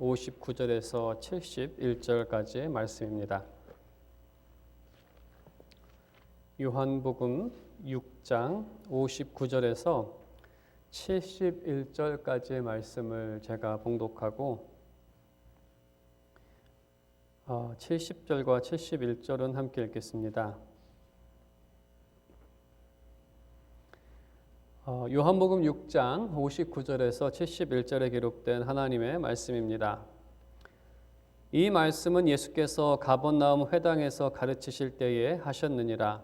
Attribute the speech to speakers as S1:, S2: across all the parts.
S1: 59절에서 71절까지의 말씀입니다. 요한복음 6장 59절에서 71절까지의 말씀을 제가 봉독하고 70절과 71절은 함께 읽겠습니다. 요한복음 6장 59절에서 71절에 기록된 하나님의 말씀입니다. 이 말씀은 예수께서 가버나움 회당에서 가르치실 때에 하셨느니라.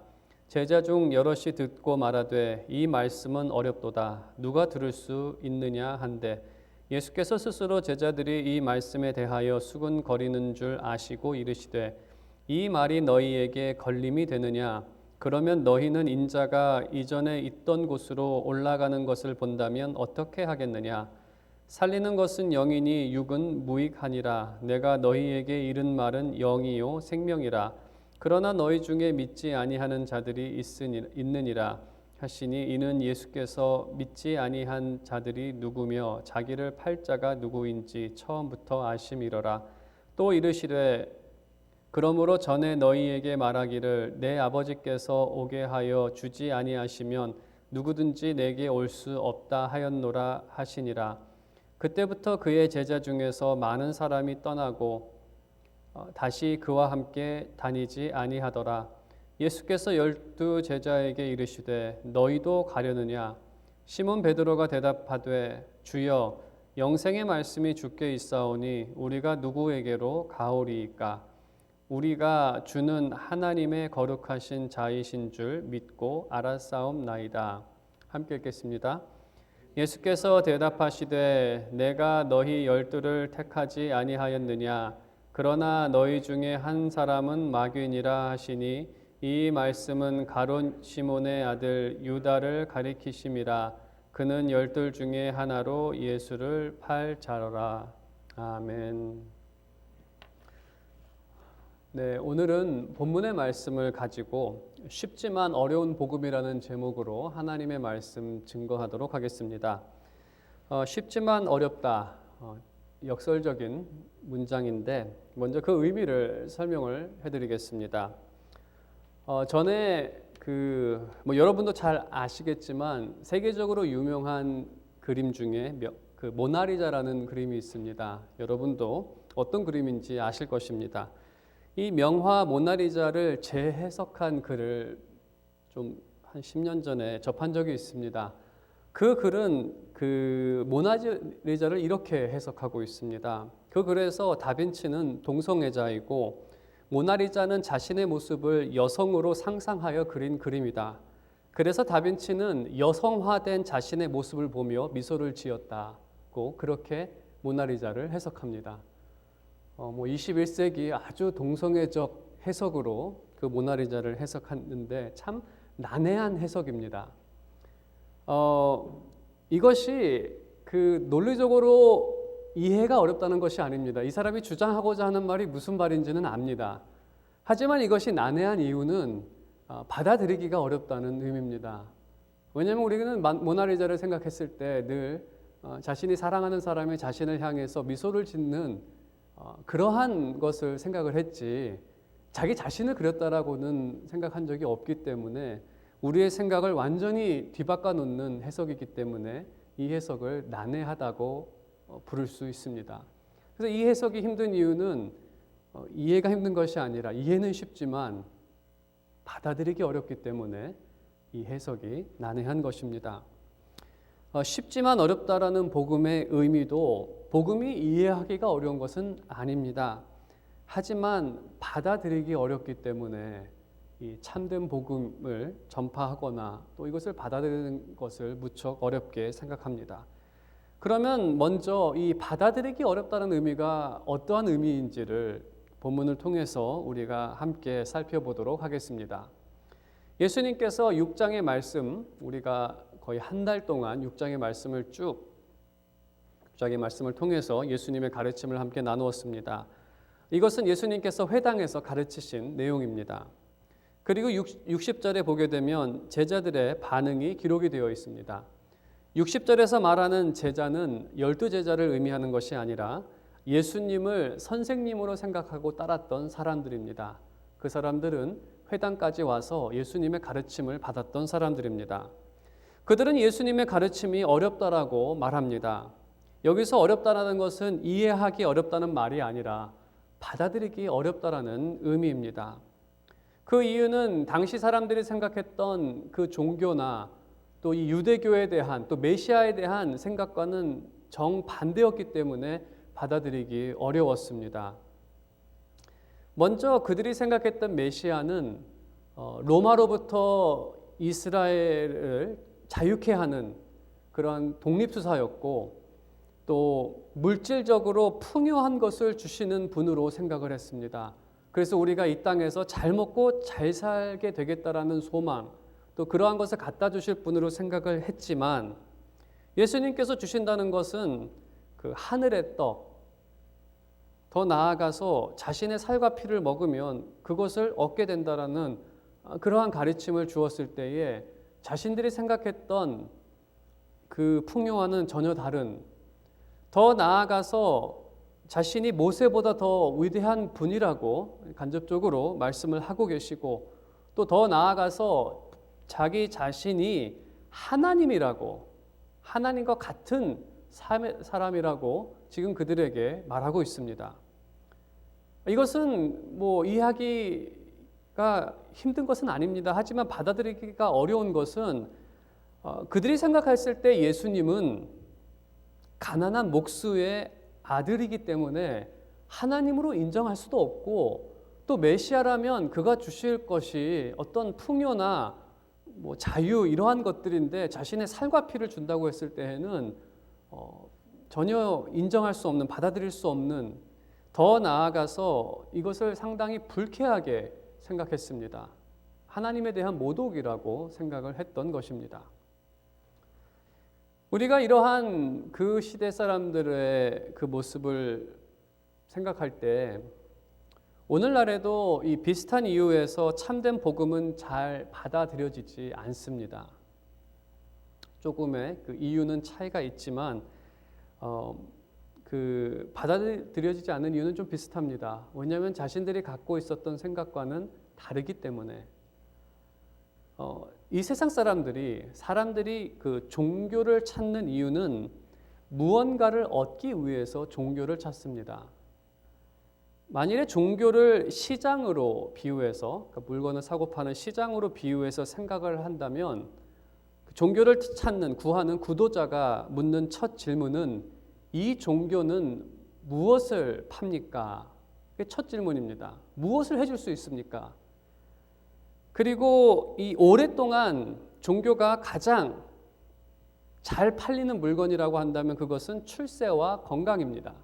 S1: 제자 중 여럿이 듣고 말하되 이 말씀은 어렵도다. 누가 들을 수 있느냐 한데 예수께서 스스로 제자들이 이 말씀에 대하여 수군거리는 줄 아시고 이르시되 이 말이 너희에게 걸림이 되느냐? 그러면 너희는 인자가 이전에 있던 곳으로 올라가는 것을 본다면 어떻게 하겠느냐? 살리는 것은 영이니 육은 무익하니라. 내가 너희에게 이른 말은 영이요 생명이라. 그러나 너희 중에 믿지 아니하는 자들이 있느니라 하시니 이는 예수께서 믿지 아니한 자들이 누구며 자기를 팔 자가 누구인지 처음부터 아심이로라. 또 이르시되 그러므로 전에 너희에게 말하기를 내 아버지께서 오게 하여 주지 아니하시면 누구든지 내게 올 수 없다 하였노라 하시니라. 그때부터 그의 제자 중에서 많은 사람이 떠나고 다시 그와 함께 다니지 아니하더라. 예수께서 12 제자에게 이르시되 너희도 가려느냐? 시몬 베드로가 대답하되 주여 영생의 말씀이 주께 있사오니 우리가 누구에게로 가오리이까? 우리가 주는 하나님의 거룩하신 자이신 줄 믿고 알았사옵나이다. 함께 읽겠습니다. 예수께서 대답하시되 내가 너희 12를 택하지 아니하였느냐? 그러나 너희 중에 한 사람은 마귀니라 하시니 이 말씀은 가룟 시몬의 아들 유다를 가리키심이라. 그는 12 중에 하나로 예수를 팔 자로라. 아멘. 네, 오늘은 본문의 말씀을 가지고 쉽지만 어려운 복음이라는 제목으로 하나님의 말씀 증거하도록 하겠습니다. 쉽지만 어렵다, 역설적인 문장인데 먼저 그 의미를 설명을 해드리겠습니다. 전에 여러분도 잘 아시겠지만 세계적으로 유명한 그림 중에 그 모나리자라는 그림이 있습니다. 여러분도 어떤 그림인지 아실 것입니다. 이 명화 모나리자를 재해석한 글을 좀 한 10년 전에 접한 적이 있습니다. 그 글은 그 모나리자를 이렇게 해석하고 있습니다. 그 글에서 다빈치는 동성애자이고 모나리자는 자신의 모습을 여성으로 상상하여 그린 그림이다. 그래서 다빈치는 여성화된 자신의 모습을 보며 미소를 지었다고 그렇게 모나리자를 해석합니다. 21세기 아주 동성애적 해석으로 그 모나리자를 해석했는데 참 난해한 해석입니다. 이것이 그 논리적으로 이해가 어렵다는 것이 아닙니다. 이 사람이 주장하고자 하는 말이 무슨 말인지는 압니다. 하지만 이것이 난해한 이유는 받아들이기가 어렵다는 의미입니다. 왜냐하면 우리는 모나리자를 생각했을 때 늘 자신이 사랑하는 사람이 자신을 향해서 미소를 짓는 그러한 것을 생각을 했지 자기 자신을 그렸다라고는 생각한 적이 없기 때문에 우리의 생각을 완전히 뒤바꿔 놓는 해석이기 때문에 이 해석을 난해하다고 부를 수 있습니다. 그래서 이 해석이 힘든 이유는 이해가 힘든 것이 아니라 이해는 쉽지만 받아들이기 어렵기 때문에 이 해석이 난해한 것입니다. 쉽지만 어렵다라는 복음의 의미도 복음이 이해하기가 어려운 것은 아닙니다. 하지만 받아들이기 어렵기 때문에 이 참된 복음을 전파하거나 또 이것을 받아들이는 것을 무척 어렵게 생각합니다. 그러면 먼저 이 받아들이기 어렵다는 의미가 어떠한 의미인지를 본문을 통해서 우리가 함께 살펴보도록 하겠습니다. 예수님께서 6장의 말씀, 우리가 거의 한 달 동안 6장의 말씀을 6장의 말씀을 통해서 예수님의 가르침을 함께 나누었습니다. 이것은 예수님께서 회당에서 가르치신 내용입니다. 그리고 60절에 보게 되면 제자들의 반응이 기록이 되어 있습니다. 60절에서 말하는 제자는 12 제자를 의미하는 것이 아니라 예수님을 선생님으로 생각하고 따랐던 사람들입니다. 그 사람들은 회당까지 와서 예수님의 가르침을 받았던 사람들입니다. 그들은 예수님의 가르침이 어렵다라고 말합니다. 여기서 어렵다라는 것은 이해하기 어렵다는 말이 아니라 받아들이기 어렵다라는 의미입니다. 그 이유는 당시 사람들이 생각했던 그 종교나 또 이 유대교에 대한 또 메시아에 대한 생각과는 정반대였기 때문에 받아들이기 어려웠습니다. 먼저 그들이 생각했던 메시아는 로마로부터 이스라엘을 자유케 하는 그러한 독립투사였고 또 물질적으로 풍요한 것을 주시는 분으로 생각을 했습니다. 그래서 우리가 이 땅에서 잘 먹고 잘 살게 되겠다라는 소망, 또 그러한 것을 갖다 주실 분으로 생각을 했지만 예수님께서 주신다는 것은 그 하늘의 떡, 더 나아가서 자신의 살과 피를 먹으면 그것을 얻게 된다라는 그러한 가르침을 주었을 때에 자신들이 생각했던 그 풍요와는 전혀 다른, 더 나아가서 자신이 모세보다 더 위대한 분이라고 간접적으로 말씀을 하고 계시고 또 더 나아가서 자기 자신이 하나님이라고, 하나님과 같은 사람이라고 지금 그들에게 말하고 있습니다. 이것은 이해하기가 힘든 것은 아닙니다. 하지만 받아들이기가 어려운 것은 그들이 생각했을 때 예수님은 가난한 목수의 아들이기 때문에 하나님으로 인정할 수도 없고 또 메시아라면 그가 주실 것이 어떤 풍요나 자유 이러한 것들인데 자신의 살과 피를 준다고 했을 때에는 전혀 인정할 수 없는, 받아들일 수 없는, 더 나아가서 이것을 상당히 불쾌하게 생각했습니다. 하나님에 대한 모독이라고 생각을 했던 것입니다. 우리가 이러한 그 시대 사람들의 그 모습을 생각할 때 오늘날에도 이 비슷한 이유에서 참된 복음은 잘 받아들여지지 않습니다. 조금의 그 이유는 차이가 있지만 그 받아들여지지 않는 이유는 좀 비슷합니다. 왜냐하면 자신들이 갖고 있었던 생각과는 다르기 때문에 이 세상 사람들이 그 종교를 찾는 이유는 무언가를 얻기 위해서 종교를 찾습니다. 만일에 종교를 시장으로 비유해서 그러니까 물건을 사고 파는 시장으로 비유해서 생각을 한다면 종교를 찾는, 구하는 구도자가 묻는 첫 질문은 이 종교는 무엇을 팝니까? 그게 첫 질문입니다. 무엇을 해줄 수 있습니까? 그리고 이 오랫동안 종교가 가장 잘 팔리는 물건이라고 한다면 그것은 출세와 건강입니다.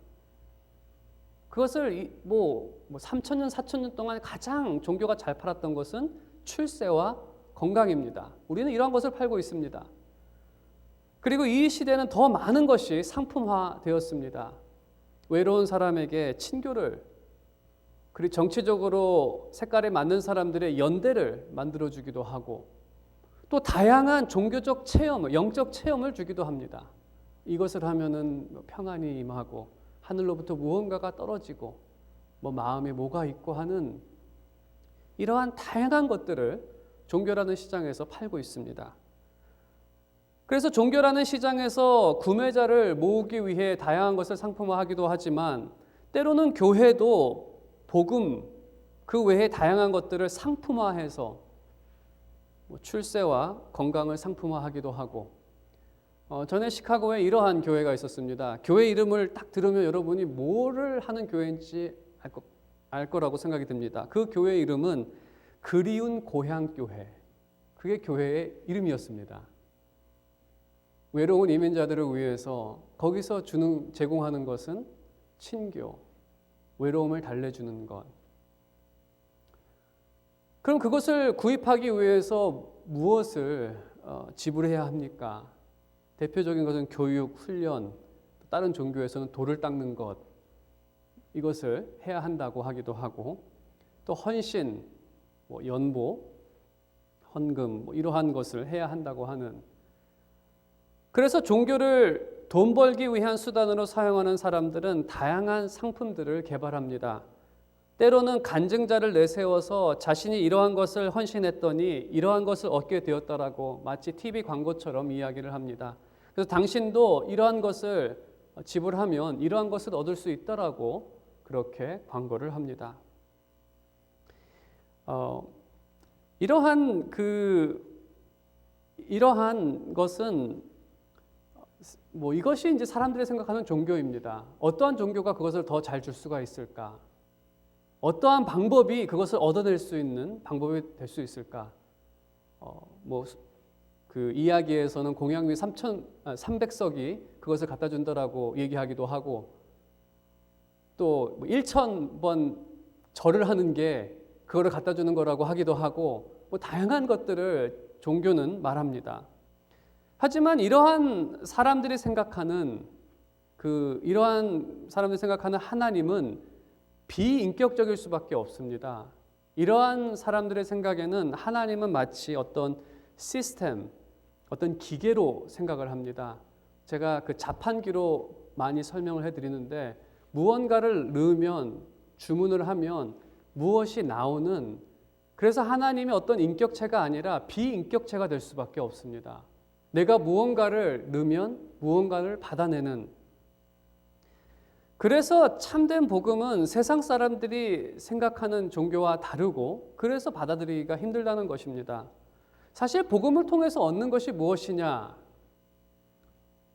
S1: 그것을 3,000년, 4,000년 동안 가장 종교가 잘 팔았던 것은 출세와 건강입니다. 우리는 이러한 것을 팔고 있습니다. 그리고 이 시대는 더 많은 것이 상품화되었습니다. 외로운 사람에게 친교를, 그리고 정치적으로 색깔에 맞는 사람들의 연대를 만들어주기도 하고 또 다양한 종교적 체험, 영적 체험을 주기도 합니다. 이것을 하면은 평안이 임하고 하늘로부터 무언가가 떨어지고 마음에 뭐가 있고 하는 이러한 다양한 것들을 종교라는 시장에서 팔고 있습니다. 그래서 종교라는 시장에서 구매자를 모으기 위해 다양한 것을 상품화하기도 하지만 때로는 교회도 복음 그 외에 다양한 것들을 상품화해서 출세와 건강을 상품화하기도 하고 전에 시카고에 이러한 교회가 있었습니다. 교회 이름을 딱 들으면 여러분이 뭐를 하는 교회인지 알 거라고 생각이 듭니다. 그 교회 이름은 그리운 고향교회. 그게 교회의 이름이었습니다. 외로운 이민자들을 위해서 거기서 제공하는 것은 친교, 외로움을 달래주는 것. 그럼 그것을 구입하기 위해서 무엇을 지불해야 합니까? 대표적인 것은 교육, 훈련, 다른 종교에서는 돌을 닦는 것, 이것을 해야 한다고 하기도 하고 또 헌신, 연보, 헌금 이러한 것을 해야 한다고 하는. 그래서 종교를 돈 벌기 위한 수단으로 사용하는 사람들은 다양한 상품들을 개발합니다. 때로는 간증자를 내세워서 자신이 이러한 것을 헌신했더니 이러한 것을 얻게 되었다라고 마치 TV 광고처럼 이야기를 합니다. 그래서 당신도 이러한 것을 지불하면 이러한 것을 얻을 수 있다라고 그렇게 광고를 합니다. 이러한 것은 이것이 이제 사람들이 생각하는 종교입니다. 어떠한 종교가 그것을 더 잘 줄 수가 있을까? 어떠한 방법이 그것을 얻어낼 수 있는 방법이 될 수 있을까? 그 이야기에서는 공양미 300석이 그것을 갖다 준다라고 얘기하기도 하고, 또 1000번 절을 하는 게 그거를 갖다 주는 거라고 하기도 하고, 다양한 것들을 종교는 말합니다. 하지만 이러한 사람들이 생각하는 하나님은 비인격적일 수밖에 없습니다. 이러한 사람들의 생각에는 하나님은 마치 어떤 시스템, 어떤 기계로 생각을 합니다. 제가 그 자판기로 많이 설명을 해드리는데, 무언가를 넣으면, 주문을 하면 무엇이 나오는, 그래서 하나님이 어떤 인격체가 아니라 비인격체가 될 수밖에 없습니다. 내가 무언가를 넣으면 무언가를 받아내는. 그래서 참된 복음은 세상 사람들이 생각하는 종교와 다르고, 그래서 받아들이기가 힘들다는 것입니다. 사실 복음을 통해서 얻는 것이 무엇이냐?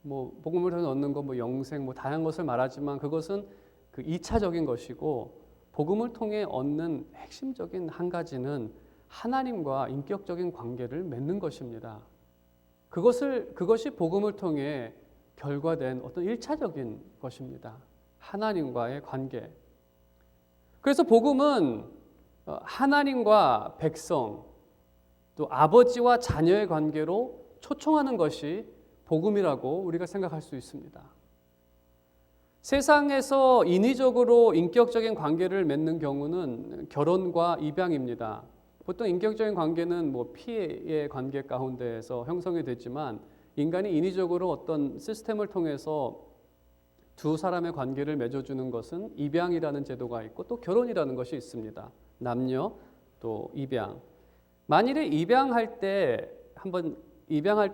S1: 복음을 통해서 얻는 거, 영생, 다양한 것을 말하지만 그것은 그 2차적인 것이고, 복음을 통해 얻는 핵심적인 한 가지는 하나님과 인격적인 관계를 맺는 것입니다. 그것이 복음을 통해 결과된 어떤 1차적인 것입니다. 하나님과의 관계. 그래서 복음은 하나님과 백성, 또 아버지와 자녀의 관계로 초청하는 것이 복음이라고 우리가 생각할 수 있습니다. 세상에서 인위적으로 인격적인 관계를 맺는 경우는 결혼과 입양입니다. 보통 인격적인 관계는 피해의 관계 가운데에서 형성이 되지만, 인간이 인위적으로 어떤 시스템을 통해서 두 사람의 관계를 맺어주는 것은 입양이라는 제도가 있고, 또 결혼이라는 것이 있습니다. 남녀, 또 입양. 만일에 입양할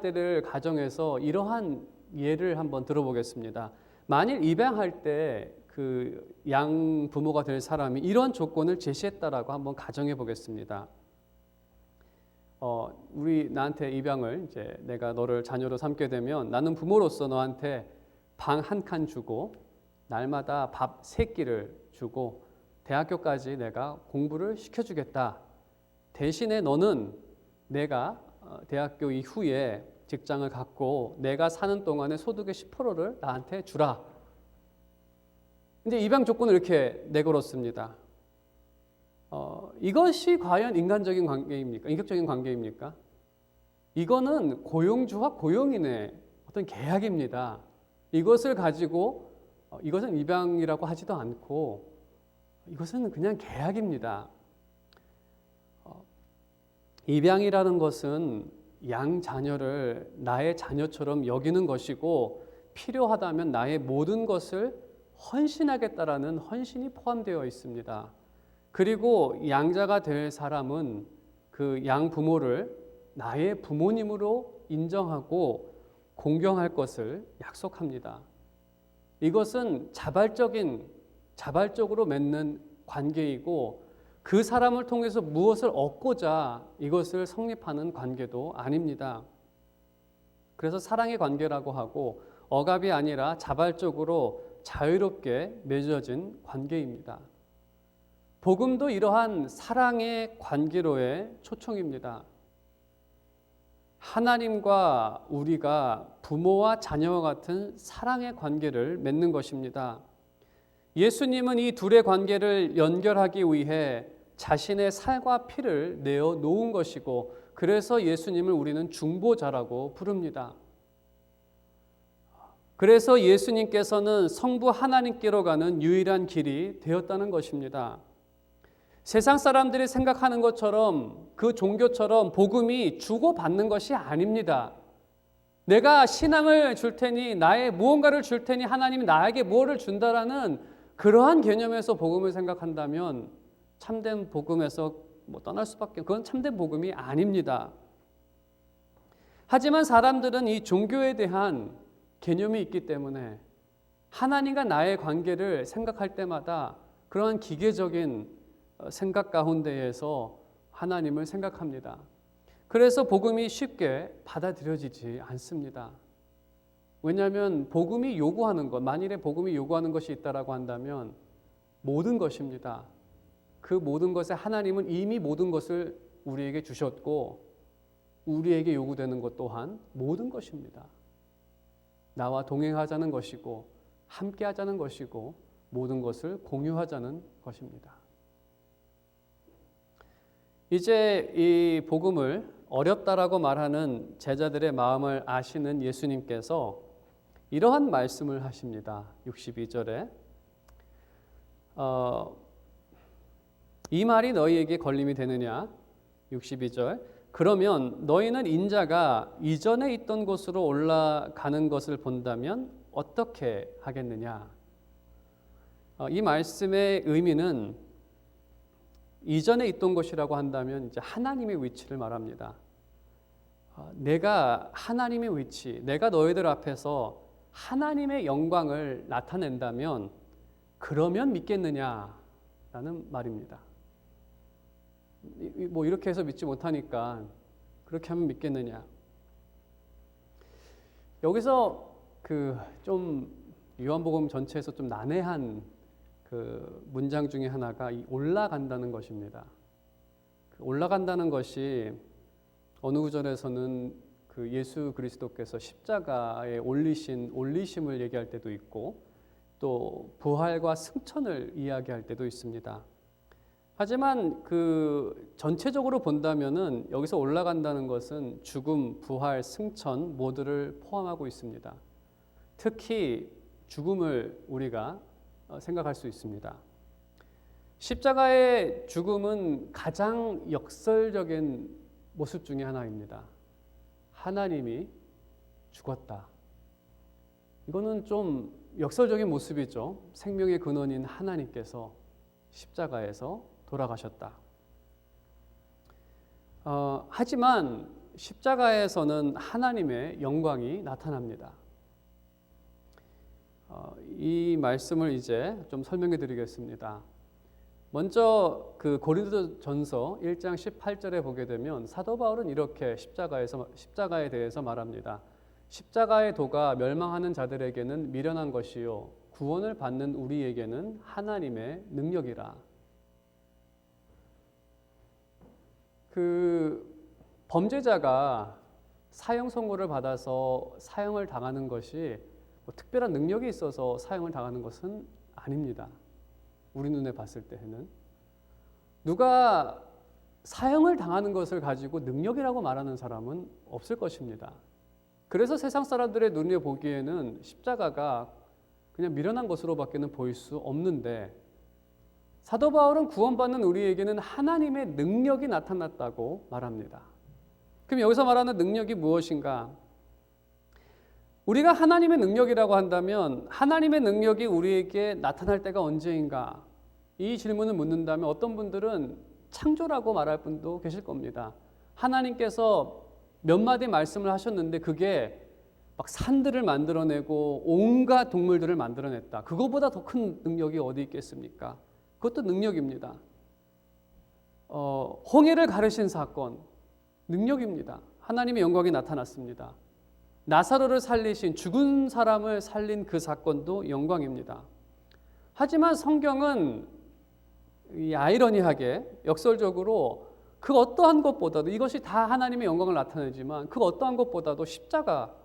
S1: 때를 가정해서 이러한 예를 한번 들어보겠습니다. 만일 입양할 때 그 양 부모가 될 사람이 이런 조건을 제시했다라고 한번 가정해 보겠습니다. 나한테 입양을, 이제 내가 너를 자녀로 삼게 되면 나는 부모로서 너한테 방 한 칸 주고, 날마다 밥 3끼를 주고, 대학교까지 내가 공부를 시켜주겠다. 대신에 너는 내가 대학교 이후에 직장을 갖고 내가 사는 동안의 소득의 10%를 나한테 주라. 이제 입양 조건을 이렇게 내걸었습니다. 이것이 과연 인간적인 관계입니까? 인격적인 관계입니까? 이거는 고용주와 고용인의 어떤 계약입니다. 이것을 가지고 이것은 입양이라고 하지도 않고, 이것은 그냥 계약입니다. 입양이라는 것은 양 자녀를 나의 자녀처럼 여기는 것이고, 필요하다면 나의 모든 것을 헌신하겠다라는 헌신이 포함되어 있습니다. 그리고 양자가 될 사람은 그 양 부모를 나의 부모님으로 인정하고 공경할 것을 약속합니다. 이것은 자발적으로 맺는 관계이고, 그 사람을 통해서 무엇을 얻고자 이것을 성립하는 관계도 아닙니다. 그래서 사랑의 관계라고 하고, 억압이 아니라 자발적으로 자유롭게 맺어진 관계입니다. 복음도 이러한 사랑의 관계로의 초청입니다. 하나님과 우리가 부모와 자녀와 같은 사랑의 관계를 맺는 것입니다. 예수님은 이 둘의 관계를 연결하기 위해 자신의 살과 피를 내어 놓은 것이고, 그래서 예수님을 우리는 중보자라고 부릅니다. 그래서 예수님께서는 성부 하나님께로 가는 유일한 길이 되었다는 것입니다. 세상 사람들이 생각하는 것처럼, 그 종교처럼 복음이 주고받는 것이 아닙니다. 내가 신앙을 줄 테니, 나의 무언가를 줄 테니 하나님이 나에게 무엇을 준다라는 그러한 개념에서 복음을 생각한다면 참된 복음에서 떠날 수밖에, 그건 참된 복음이 아닙니다. 하지만 사람들은 이 종교에 대한 개념이 있기 때문에 하나님과 나의 관계를 생각할 때마다 그러한 기계적인 생각 가운데에서 하나님을 생각합니다. 그래서 복음이 쉽게 받아들여지지 않습니다. 왜냐하면 복음이 요구하는 것, 만일에 복음이 요구하는 것이 있다라고 한다면 모든 것입니다. 그 모든 것에 하나님은 이미 모든 것을 우리에게 주셨고 우리에게 요구되는 것 또한 모든 것입니다. 나와 동행하자는 것이고 함께 하자는 것이고 모든 것을 공유하자는 것입니다. 이제 이 복음을 어렵다라고 말하는 제자들의 마음을 아시는 예수님께서 이러한 말씀을 하십니다. 62절에 이 말이 너희에게 걸림이 되느냐? 62절 그러면 너희는 인자가 이전에 있던 곳으로 올라가는 것을 본다면 어떻게 하겠느냐? 이 말씀의 의미는 이전에 있던 것이라고 한다면 이제 하나님의 위치를 말합니다. 내가 하나님의 위치, 내가 너희들 앞에서 하나님의 영광을 나타낸다면 그러면 믿겠느냐라는 말입니다. 뭐 이렇게 해서 믿지 못하니까 그렇게 하면 믿겠느냐. 여기서 좀 요한복음 전체에서 좀 난해한 문장 중에 하나가 이 올라간다는 것입니다. 올라간다는 것이 어느 구절에서는 예수 그리스도께서 십자가에 올리심을 얘기할 때도 있고 또 부활과 승천을 이야기할 때도 있습니다. 하지만 전체적으로 본다면은 여기서 올라간다는 것은 죽음, 부활, 승천 모두를 포함하고 있습니다. 특히 죽음을 우리가 생각할 수 있습니다. 십자가의 죽음은 가장 역설적인 모습 중에 하나입니다. 하나님이 죽었다. 이거는 좀 역설적인 모습이죠. 생명의 근원인 하나님께서 십자가에서 돌아가셨다. 하지만 십자가에서는 하나님의 영광이 나타납니다. 이 말씀을 이제 좀 설명해 드리겠습니다. 먼저 고린도전서 1장 18절에 보게 되면 사도 바울은 이렇게 십자가에 대해서 말합니다. 십자가의 도가 멸망하는 자들에게는 미련한 것이요 구원을 받는 우리에게는 하나님의 능력이라. 범죄자가 사형 선고를 받아서 사형을 당하는 것이 특별한 능력이 있어서 사형을 당하는 것은 아닙니다. 우리 눈에 봤을 때는 누가 사형을 당하는 것을 가지고 능력이라고 말하는 사람은 없을 것입니다. 그래서 세상 사람들의 눈에 보기에는 십자가가 그냥 미련한 것으로밖에는 보일 수 없는데 사도 바울은 구원받는 우리에게는 하나님의 능력이 나타났다고 말합니다. 그럼 여기서 말하는 능력이 무엇인가? 우리가 하나님의 능력이라고 한다면 하나님의 능력이 우리에게 나타날 때가 언제인가? 이 질문을 묻는다면 어떤 분들은 창조라고 말할 분도 계실 겁니다. 하나님께서 몇 마디 말씀을 하셨는데 그게 막 산들을 만들어내고 온갖 동물들을 만들어냈다. 그거보다 더 큰 능력이 어디 있겠습니까? 그것도 능력입니다. 홍해를 가르신 사건, 능력입니다. 하나님의 영광이 나타났습니다. 나사로를 살리신 죽은 사람을 살린 그 사건도 영광입니다. 하지만 성경은 이 아이러니하게 역설적으로 그 어떠한 것보다도 이것이 다 하나님의 영광을 나타내지만 그 어떠한 것보다도 십자가가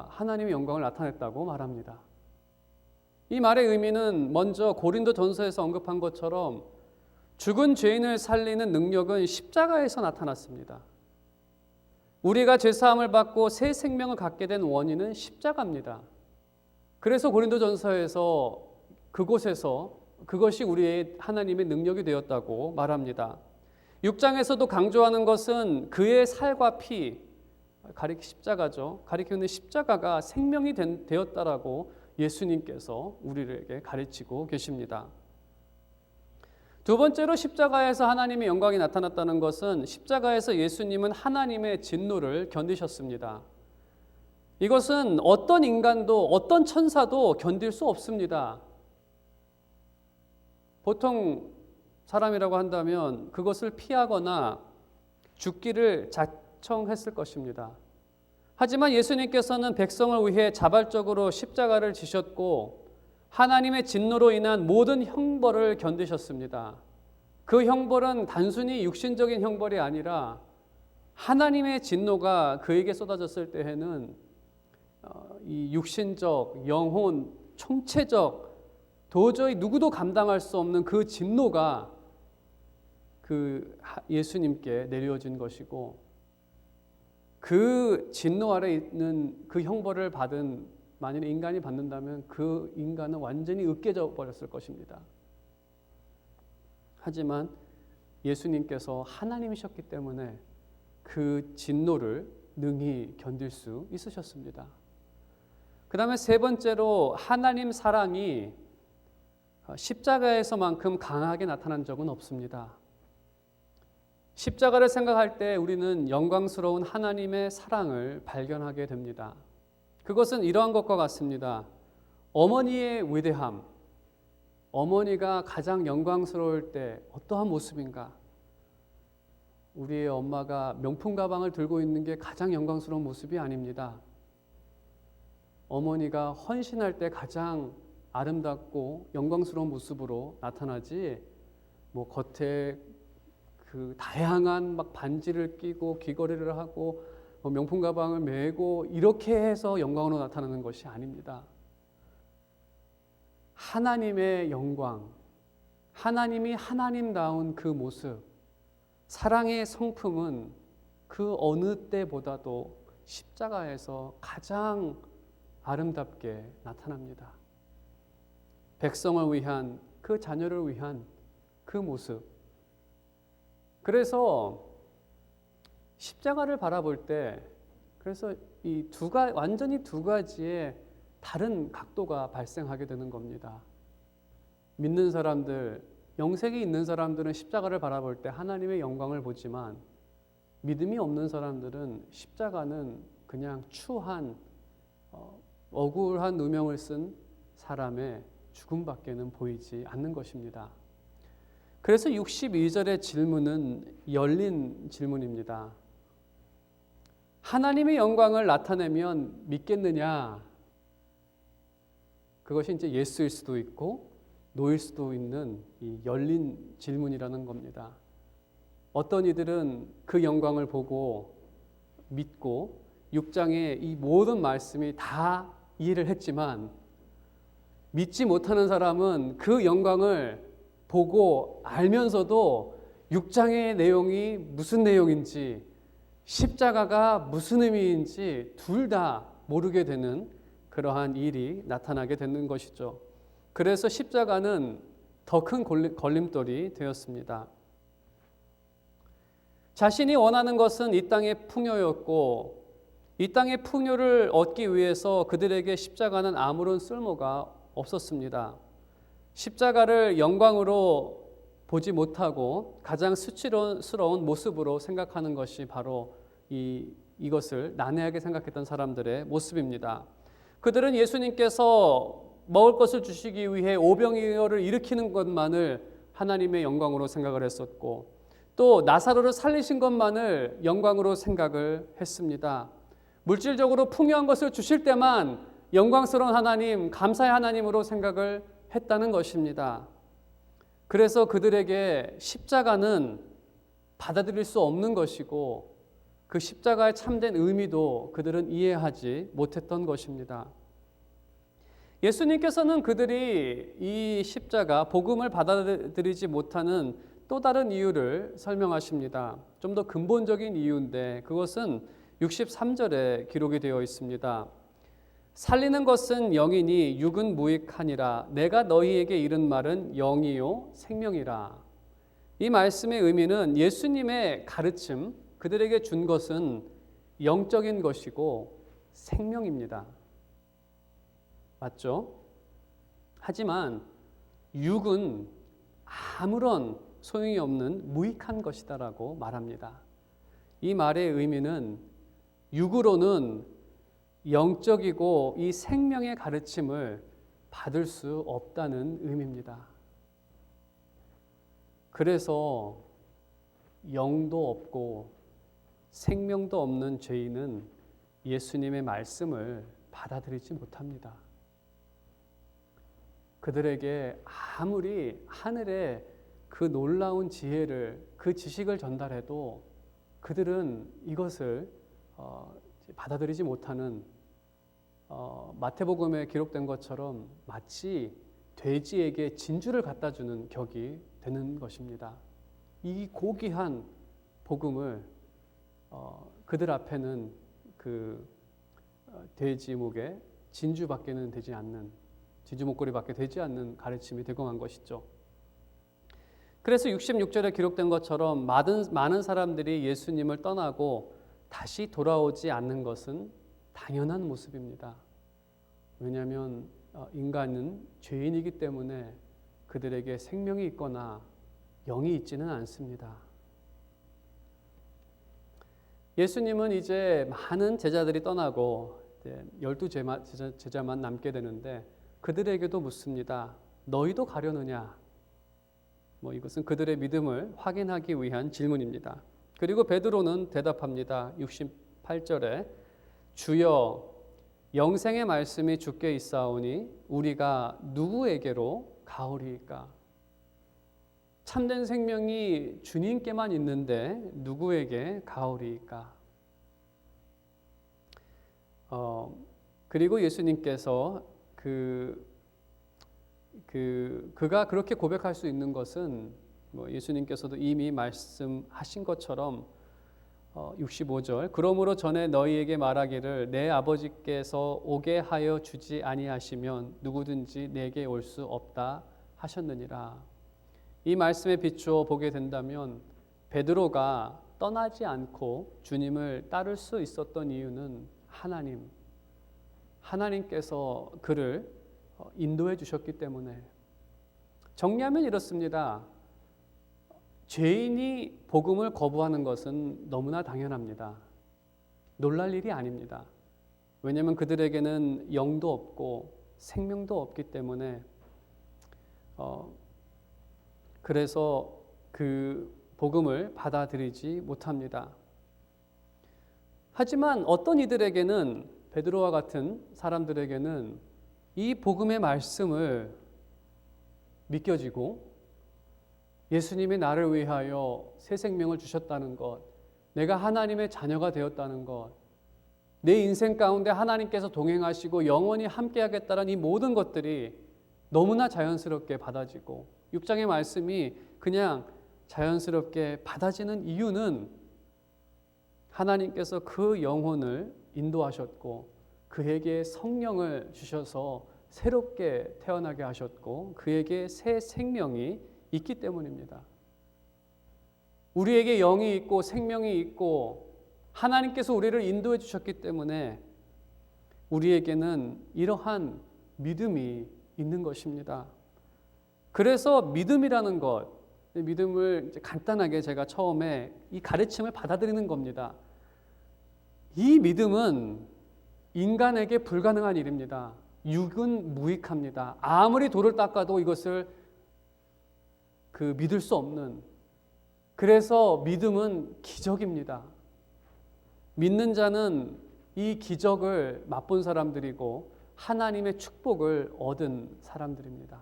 S1: 하나님의 영광을 나타냈다고 말합니다. 이 말의 의미는 먼저 고린도전서에서 언급한 것처럼 죽은 죄인을 살리는 능력은 십자가에서 나타났습니다. 우리가 죄사함을 받고 새 생명을 갖게 된 원인은 십자가입니다. 그래서 고린도전서에서 그곳에서 그것이 우리의 하나님의 능력이 되었다고 말합니다. 6장에서도 강조하는 것은 그의 살과 피, 십자가죠. 가리키는 십자가가 생명이 되었다라고 예수님께서 우리에게 가르치고 계십니다. 두 번째로 십자가에서 하나님의 영광이 나타났다는 것은 십자가에서 예수님은 하나님의 진노를 견디셨습니다. 이것은 어떤 인간도 어떤 천사도 견딜 수 없습니다. 보통 사람이라고 한다면 그것을 피하거나 죽기를 자청했을 것입니다. 하지만 예수님께서는 백성을 위해 자발적으로 십자가를 지셨고 하나님의 진노로 인한 모든 형벌을 견디셨습니다. 그 형벌은 단순히 육신적인 형벌이 아니라 하나님의 진노가 그에게 쏟아졌을 때에는 이 육신적, 영혼, 총체적 도저히 누구도 감당할 수 없는 그 진노가 그 예수님께 내려진 것이고 그 진노 아래 있는 그 형벌을 받은 만일 인간이 받는다면 그 인간은 완전히 으깨져 버렸을 것입니다. 하지만 예수님께서 하나님이셨기 때문에 그 진노를 능히 견딜 수 있으셨습니다. 그 다음에 세 번째로 하나님 사랑이 십자가에서만큼 강하게 나타난 적은 없습니다. 십자가를 생각할 때 우리는 영광스러운 하나님의 사랑을 발견하게 됩니다. 그것은 이러한 것과 같습니다. 어머니의 위대함, 어머니가 가장 영광스러울 때 어떠한 모습인가? 우리의 엄마가 명품 가방을 들고 있는 게 가장 영광스러운 모습이 아닙니다. 어머니가 헌신할 때 가장 아름답고 영광스러운 모습으로 나타나지 뭐 겉에 그 다양한 막 반지를 끼고 귀걸이를 하고 명품 가방을 메고 이렇게 해서 영광으로 나타나는 것이 아닙니다. 하나님의 영광, 하나님이 하나님다운 그 모습, 사랑의 성품은 그 어느 때보다도 십자가에서 가장 아름답게 나타납니다. 백성을 위한, 그 자녀를 위한 그 모습. 그래서 십자가를 바라볼 때 그래서 이 완전히 두 가지의 다른 각도가 발생하게 되는 겁니다. 믿는 사람들, 영생이 있는 사람들은 십자가를 바라볼 때 하나님의 영광을 보지만 믿음이 없는 사람들은 십자가는 그냥 추한 억울한 누명을 쓴 사람의 죽음밖에는 보이지 않는 것입니다. 그래서 62절의 질문은 열린 질문입니다. 하나님의 영광을 나타내면 믿겠느냐? 그것이 이제 예스일 수도 있고 노일 수도 있는 이 열린 질문이라는 겁니다. 어떤 이들은 그 영광을 보고 믿고 6장의 이 모든 말씀이 다 이해를 했지만 믿지 못하는 사람은 그 영광을 보고 알면서도 6장의 내용이 무슨 내용인지 십자가가 무슨 의미인지 둘 다 모르게 되는 그러한 일이 나타나게 되는 것이죠. 그래서 십자가는 더 큰 걸림돌이 되었습니다. 자신이 원하는 것은 이 땅의 풍요였고 이 땅의 풍요를 얻기 위해서 그들에게 십자가는 아무런 쓸모가 없었습니다. 십자가를 영광으로 보지 못하고 가장 수치스러운 모습으로 생각하는 것이 바로 이것을 난해하게 생각했던 사람들의 모습입니다. 그들은 예수님께서 먹을 것을 주시기 위해 오병이어를 일으키는 것만을 하나님의 영광으로 생각을 했었고 또 나사로를 살리신 것만을 영광으로 생각을 했습니다. 물질적으로 풍요한 것을 주실 때만 영광스러운 하나님, 감사의 하나님으로 생각을 했다는 것입니다. 그래서 그들에게 십자가는 받아들일 수 없는 것이고 그 십자가의 참된 의미도 그들은 이해하지 못했던 것입니다. 예수님께서는 그들이 이 십자가, 복음을 받아들이지 못하는 또 다른 이유를 설명하십니다. 좀 더 근본적인 이유인데 그것은 63절에 기록이 되어 있습니다. 살리는 것은 영이니 육은 무익하니라. 내가 너희에게 이른 말은 영이요 생명이라. 이 말씀의 의미는 예수님의 가르침, 그들에게 준 것은 영적인 것이고 생명입니다. 맞죠? 하지만 육은 아무런 소용이 없는 무익한 것이다라고 말합니다. 이 말의 의미는 육으로는 영적이고 이 생명의 가르침을 받을 수 없다는 의미입니다. 그래서 영도 없고 생명도 없는 죄인은 예수님의 말씀을 받아들이지 못합니다. 그들에게 아무리 하늘의 그 놀라운 지혜를, 그 지식을 전달해도 그들은 이것을 받아들이지 못하는, 마태복음에 기록된 것처럼 마치 돼지에게 진주를 갖다 주는 격이 되는 것입니다. 이 고귀한 복음을 그들 앞에는 그 돼지 목에 진주밖에는 되지 않는, 진주 목걸이밖에 되지 않는 가르침이 되고 만 것이죠. 그래서 66절에 기록된 것처럼 많은 사람들이 예수님을 떠나고 다시 돌아오지 않는 것은 당연한 모습입니다. 왜냐하면 인간은 죄인이기 때문에 그들에게 생명이 있거나 영이 있지는 않습니다. 예수님은 이제 많은 제자들이 떠나고 12제자만 남게 되는데 그들에게도 묻습니다. 너희도 가려느냐? 이것은 그들의 믿음을 확인하기 위한 질문입니다. 그리고 베드로는 대답합니다. 68절에 주여 영생의 말씀이 주께 있사오니 우리가 누구에게로 가오리이까? 참된 생명이 주님께만 있는데 누구에게 가오리이까? 그리고 예수님께서 그가 그렇게 고백할 수 있는 것은 예수님께서도 이미 말씀하신 것처럼 65절 그러므로 전에 너희에게 말하기를 내 아버지께서 오게 하여 주지 아니하시면 누구든지 내게 올 수 없다 하셨느니라. 이 말씀에 비추어 보게 된다면 베드로가 떠나지 않고 주님을 따를 수 있었던 이유는 하나님께서 그를 인도해 주셨기 때문에. 정리하면 이렇습니다. 죄인이 복음을 거부하는 것은 너무나 당연합니다. 놀랄 일이 아닙니다. 왜냐하면 그들에게는 영도 없고 생명도 없기 때문에 그래서 그 복음을 받아들이지 못합니다. 하지만 어떤 이들에게는, 베드로와 같은 사람들에게는 이 복음의 말씀을 믿겨지고 예수님이 나를 위하여 새 생명을 주셨다는 것, 내가 하나님의 자녀가 되었다는 것, 내 인생 가운데 하나님께서 동행하시고 영원히 함께하겠다는 이 모든 것들이 너무나 자연스럽게 받아지고 6장의 말씀이 그냥 자연스럽게 받아지는 이유는 하나님께서 그 영혼을 인도하셨고 그에게 성령을 주셔서 새롭게 태어나게 하셨고 그에게 새 생명이 있기 때문입니다. 우리에게 영이 있고 생명이 있고 하나님께서 우리를 인도해 주셨기 때문에 우리에게는 이러한 믿음이 있는 것입니다. 그래서 믿음이라는 것, 믿음을 간단하게 제가 처음에 이 가르침을 받아들이는 겁니다. 이 믿음은 인간에게 불가능한 일입니다. 육은 무익합니다. 아무리 돌을 닦아도 이것을 믿을 수 없는, 그래서 믿음은 기적입니다. 믿는 자는 이 기적을 맛본 사람들이고 하나님의 축복을 얻은 사람들입니다.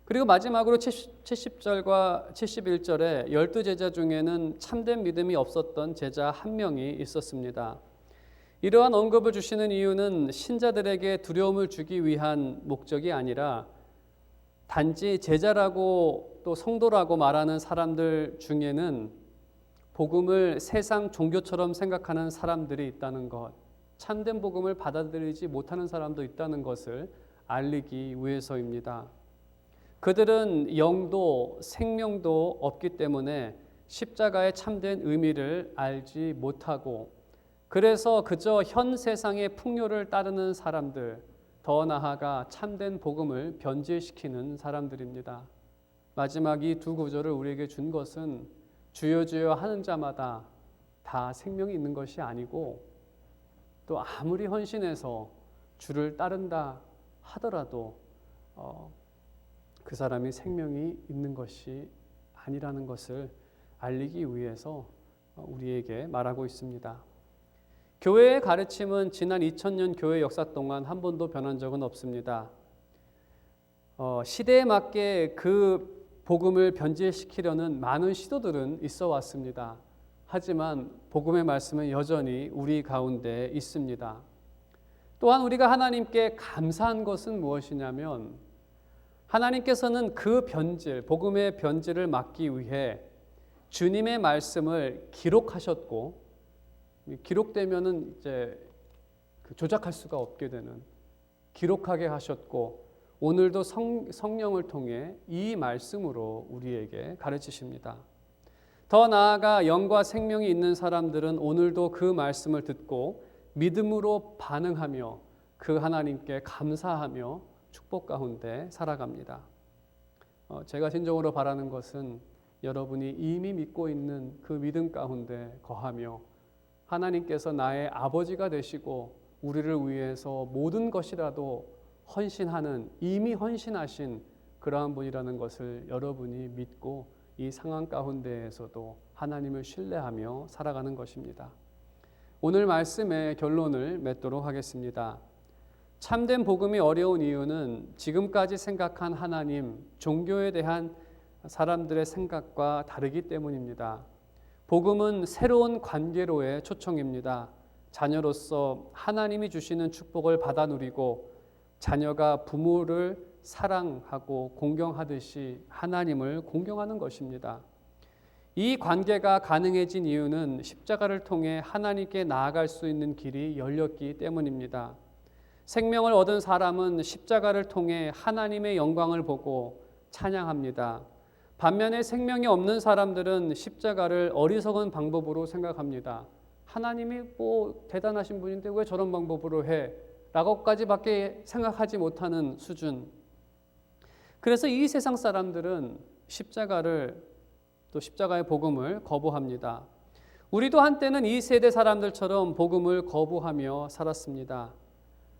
S1: 그리고 마지막으로 70절과 71절에 12제자 중에는 참된 믿음이 없었던 제자 한 명이 있었습니다. 이러한 언급을 주시는 이유는 신자들에게 두려움을 주기 위한 목적이 아니라 단지 제자라고 또 성도라고 말하는 사람들 중에는 복음을 세상 종교처럼 생각하는 사람들이 있다는 것, 참된 복음을 받아들이지 못하는 사람도 있다는 것을 알리기 위해서입니다. 그들은 영도 생명도 없기 때문에 십자가의 참된 의미를 알지 못하고 그래서 그저 현 세상의 풍요를 따르는 사람들, 더 나아가 참된 복음을 변질시키는 사람들입니다. 마지막 이 두 구절을 우리에게 준 것은 주여 주여 하는 자마다 다 생명이 있는 것이 아니고 또 아무리 헌신해서 주를 따른다 하더라도 그 사람이 생명이 있는 것이 아니라는 것을 알리기 위해서 우리에게 말하고 있습니다. 교회의 가르침은 지난 2000년 교회 역사 동안 한 번도 변한 적은 없습니다. 시대에 맞게 그 복음을 변질시키려는 많은 시도들은 있어 왔습니다. 하지만 복음의 말씀은 여전히 우리 가운데 있습니다. 또한 우리가 하나님께 감사한 것은 무엇이냐면 하나님께서는 그 변질, 복음의 변질을 막기 위해 주님의 말씀을 기록하셨고 기록되면은 이제 조작할 수가 없게 되는 기록하게 하셨고 오늘도 성령을 통해 이 말씀으로 우리에게 가르치십니다. 더 나아가 영과 생명이 있는 사람들은 오늘도 그 말씀을 듣고 믿음으로 반응하며 그 하나님께 감사하며 축복 가운데 살아갑니다. 제가 진정으로 바라는 것은 여러분이 이미 믿고 있는 그 믿음 가운데 거하며 하나님께서 나의 아버지가 되시고 우리를 위해서 모든 것이라도 헌신하는 이미 헌신하신 그러한 분이라는 것을 여러분이 믿고 이 상황 가운데에서도 하나님을 신뢰하며 살아가는 것입니다. 오늘 말씀의 결론을 맺도록 하겠습니다. 참된 복음이 어려운 이유는 지금까지 생각한 하나님, 종교에 대한 사람들의 생각과 다르기 때문입니다. 복음은 새로운 관계로의 초청입니다. 자녀로서 하나님이 주시는 축복을 받아 누리고 자녀가 부모를 사랑하고 공경하듯이 하나님을 공경하는 것입니다. 이 관계가 가능해진 이유는 십자가를 통해 하나님께 나아갈 수 있는 길이 열렸기 때문입니다. 생명을 얻은 사람은 십자가를 통해 하나님의 영광을 보고 찬양합니다. 반면에 생명이 없는 사람들은 십자가를 어리석은 방법으로 생각합니다. 하나님이 뭐 대단하신 분인데 왜 저런 방법으로 해? 라고까지밖에 생각하지 못하는 수준. 그래서 이 세상 사람들은 십자가를 또 십자가의 복음을 거부합니다. 우리도 한때는 이 세대 사람들처럼 복음을 거부하며 살았습니다.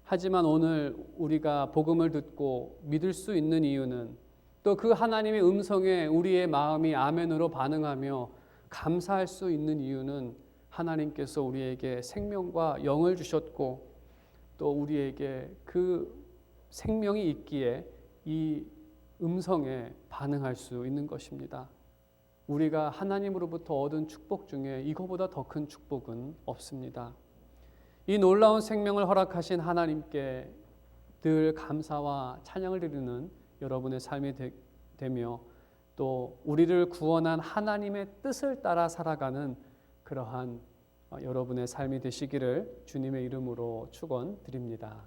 S1: 하지만 오늘 우리가 복음을 듣고 믿을 수 있는 이유는 또 그 하나님의 음성에 우리의 마음이 아멘으로 반응하며 감사할 수 있는 이유는 하나님께서 우리에게 생명과 영을 주셨고 또 우리에게 그 생명이 있기에 이 음성에 반응할 수 있는 것입니다. 우리가 하나님으로부터 얻은 축복 중에 이거보다 더 큰 축복은 없습니다. 이 놀라운 생명을 허락하신 하나님께 늘 감사와 찬양을 드리는 여러분의 삶이 되며 또 우리를 구원한 하나님의 뜻을 따라 살아가는 그러한 여러분의 삶이 되시기를 주님의 이름으로 축원드립니다.